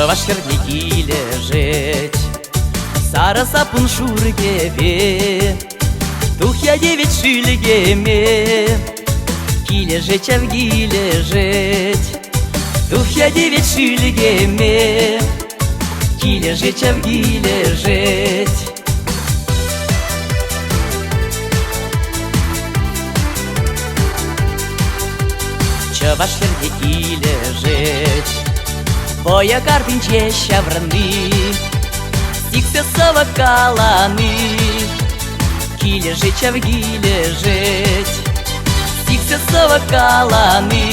Чава шерники лежить, Сара сапун шургеве, Тух я девять шильгеме, Килеже чавги лежить, Тух я девять шильгеме, Килеже чавги лежить. Чава шерники лежить, Боя карпинче щавраны, Стикся сова каланы, Килеже чавги лежить, Стикся сова каланы,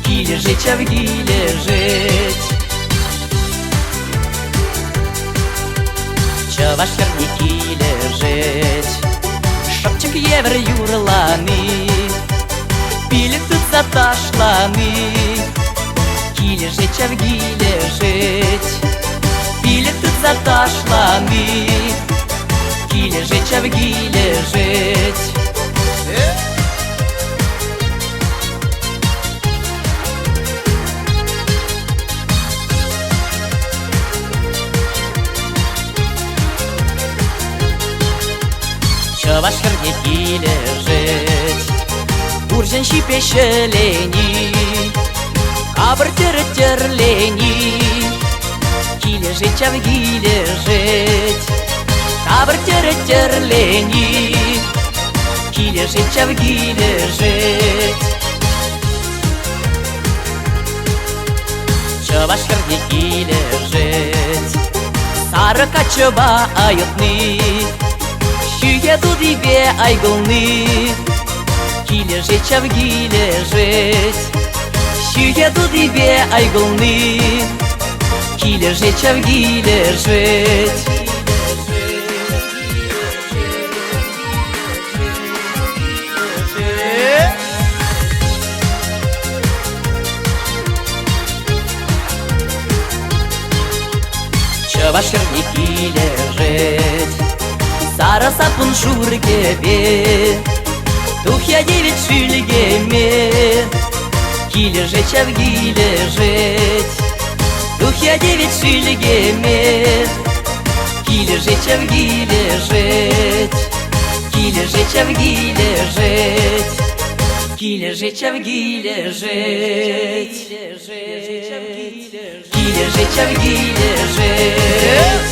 Килеже чавги лежить. Чава шерники лежить, Шапчик евр юрланы, Пили тут заташланы, Килеже чавги лежить, Пили тут заташланы, Килеже чавги лежить. Чава шерники лежить, Уржен щипещелени, Кабр терлени, Килеже чавги лежить, Кабр терлени, Килеже чавги лежить. Чава шерники лежить, Сара качеба аютны, Щуеду диве айгулны, Килеже чавги лежить, Щуеду диве айгулны, Килеже чавги лежить. Чава шерники лежить, Сара сапун шургеве, Тух я девять шильгеме, Килеже чавги лежить, Тух я девять шильгеме, Килеже чавги лежить, Килеже чавги лежить, Килеже чавги лежить, Килеже чавги лежить.